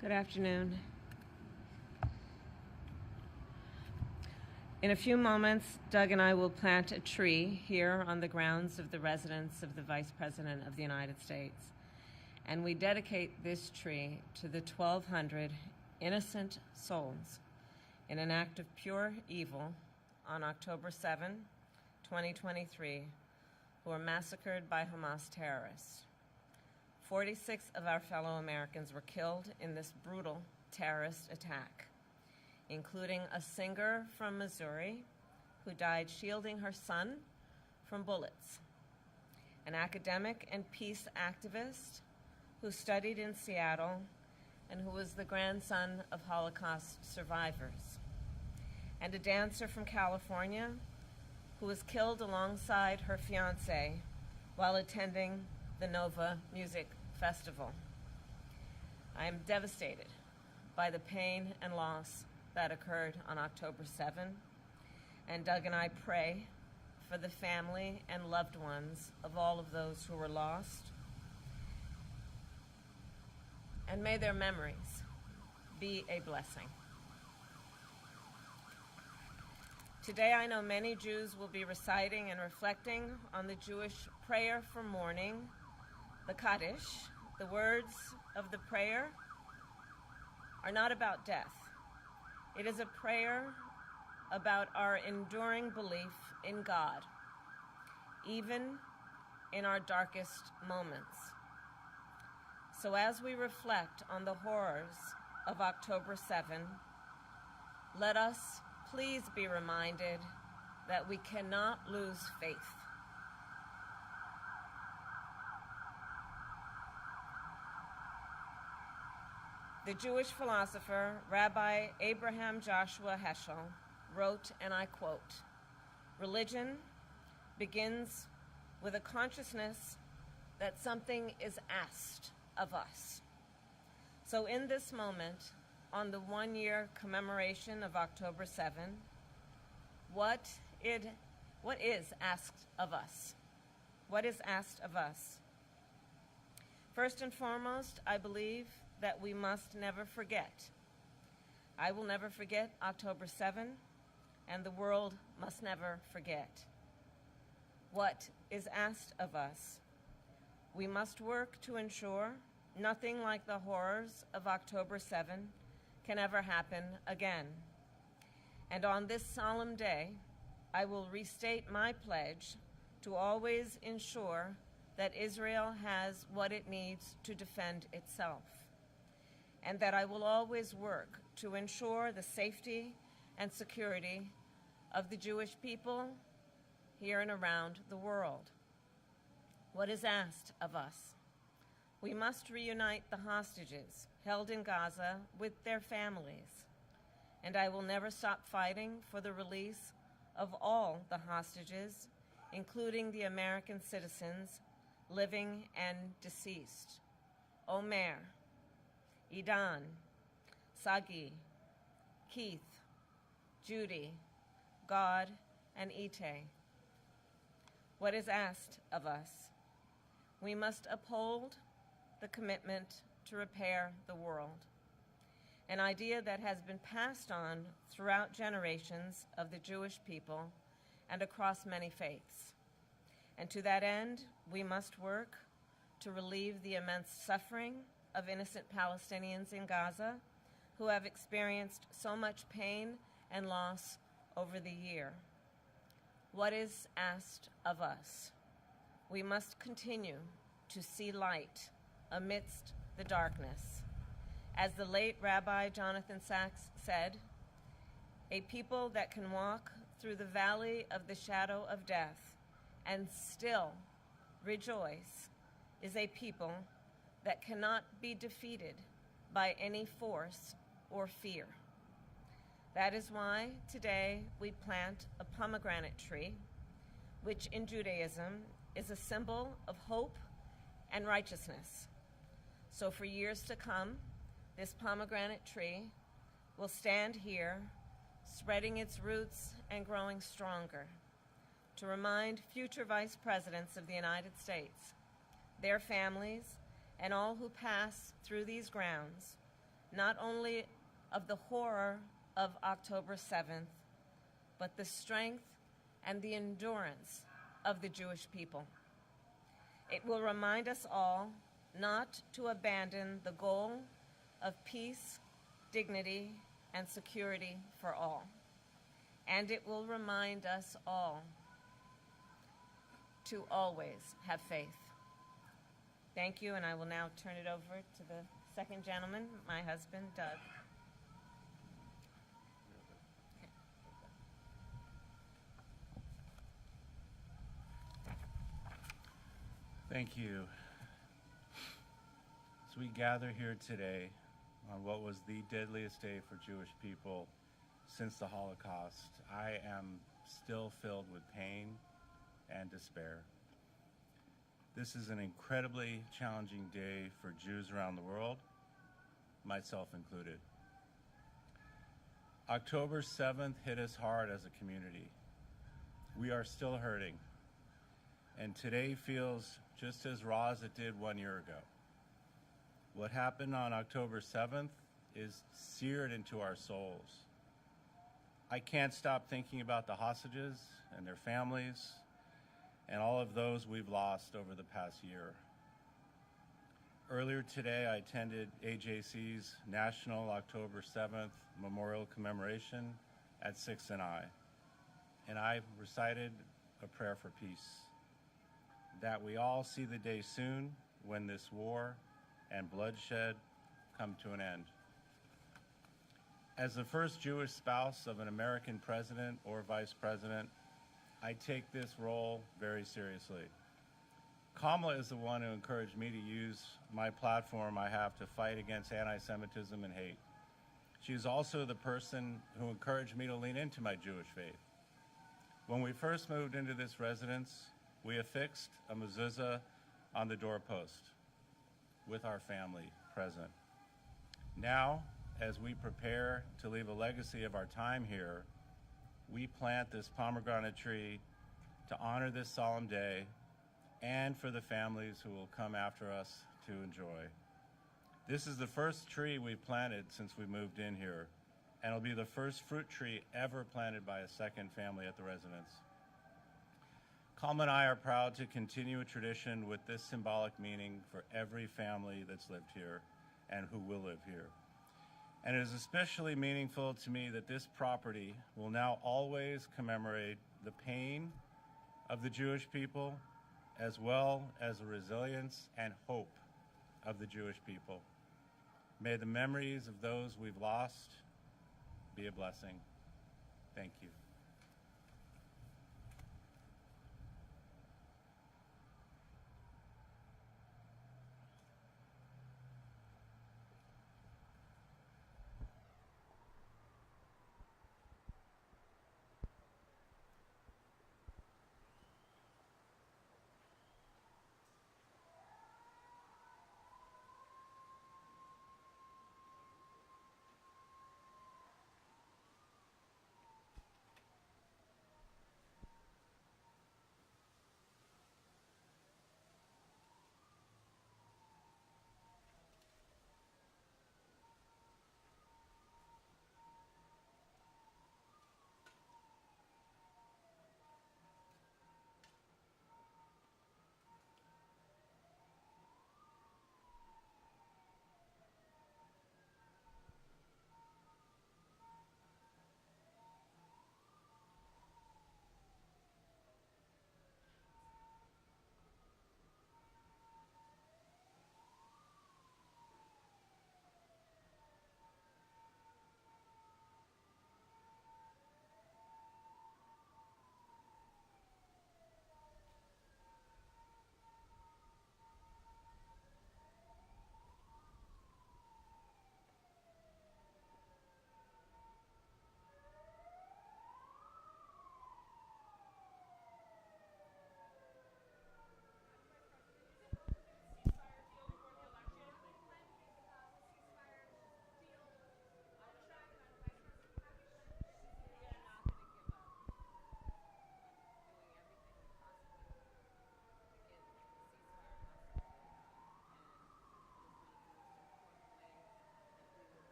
Good afternoon. In a few moments, Doug and I will plant a tree here on the grounds of the residence of the Vice President of the United States. And we dedicate this tree to the 1,200 innocent souls in an act of pure evil on October 7, 2023, who were massacred by Hamas terrorists. 46 of our fellow Americans were killed in this brutal terrorist attack, including a singer from Missouri who died shielding her son from bullets, an academic and peace activist who studied in Seattle and who was the grandson of Holocaust survivors, and a dancer from California who was killed alongside her fiancé while attending the Nova Music Festival. I am devastated by the pain and loss that occurred on October 7, and Doug and I pray for the family and loved ones of all of those who were lost, and may their memories be a blessing. Today, I know many Jews will be reciting and reflecting on the Jewish prayer for mourning, the Kaddish. The words of the prayer are not about death. It is a prayer about our enduring belief in God, even in our darkest moments. So as we reflect on the horrors of October 7, let us please be reminded that we cannot lose faith. The Jewish philosopher, Rabbi Abraham Joshua Heschel, wrote, and I quote, "Religion begins with a consciousness that something is asked of us." So in this moment, on the one-year commemoration of October 7, what is asked of us? What is asked of us? First and foremost, I believe that we must never forget. I will never forget October 7, and the world must never forget. What is asked of us? We must work to ensure nothing like the horrors of October 7 can ever happen again. And on this solemn day, I will restate my pledge to always ensure that Israel has what it needs to defend itself, and that I will always work to ensure the safety and security of the Jewish people here and around the world. What is asked of us? We must reunite the hostages held in Gaza with their families, and I will never stop fighting for the release of all the hostages, including the American citizens, living and deceased. Omer, Idan, Sagi, Keith, Judy, God, and Ite. What is asked of us? We must uphold the commitment to repair the world, an idea that has been passed on throughout generations of the Jewish people and across many faiths. And to that end, we must work to relieve the immense suffering of innocent Palestinians in Gaza who have experienced so much pain and loss over the year. What is asked of us? We must continue to see light amidst the darkness. As the late Rabbi Jonathan Sacks said, "A people that can walk through the valley of the shadow of death and still rejoice is a people that cannot be defeated by any force or fear." That is why today we plant a pomegranate tree, which in Judaism is a symbol of hope and righteousness. So for years to come, this pomegranate tree will stand here, spreading its roots and growing stronger, to remind future vice presidents of the United States, their families, and all who pass through these grounds not only of the horror of October 7th, but the strength and the endurance of the Jewish people. It will remind us all not to abandon the goal of peace, dignity, and security for all. And it will remind us all to always have faith. Thank you, and I will now turn it over to the second gentleman, my husband, Doug. Thank you. As we gather here today on what was the deadliest day for Jewish people since the Holocaust, I am still filled with pain and despair. This is an incredibly challenging day for Jews around the world, myself included. October 7th hit us hard as a community. We are still hurting, and today feels just as raw as it did 1 year ago. What happened on October 7th is seared into our souls. I can't stop thinking about the hostages and their families and all of those we've lost over the past year. Earlier today, I attended AJC's National October 7th Memorial Commemoration at 6 and I recited a prayer for peace, that we all see the day soon when this war and bloodshed come to an end. As the first Jewish spouse of an American president or vice president, I take this role very seriously. Kamala is the one who encouraged me to use my platform I have to fight against anti-Semitism and hate. She is also the person who encouraged me to lean into my Jewish faith. When we first moved into this residence, we affixed a mezuzah on the doorpost with our family present. Now, as we prepare to leave a legacy of our time here, we plant this pomegranate tree to honor this solemn day and for the families who will come after us to enjoy. This is the first tree we've planted since we moved in here, and it'll be the first fruit tree ever planted by a second family at the residence. Kamala and I are proud to continue a tradition with this symbolic meaning for every family that's lived here and who will live here. And it is especially meaningful to me that this property will now always commemorate the pain of the Jewish people, as well as the resilience and hope of the Jewish people. May the memories of those we've lost be a blessing. Thank you.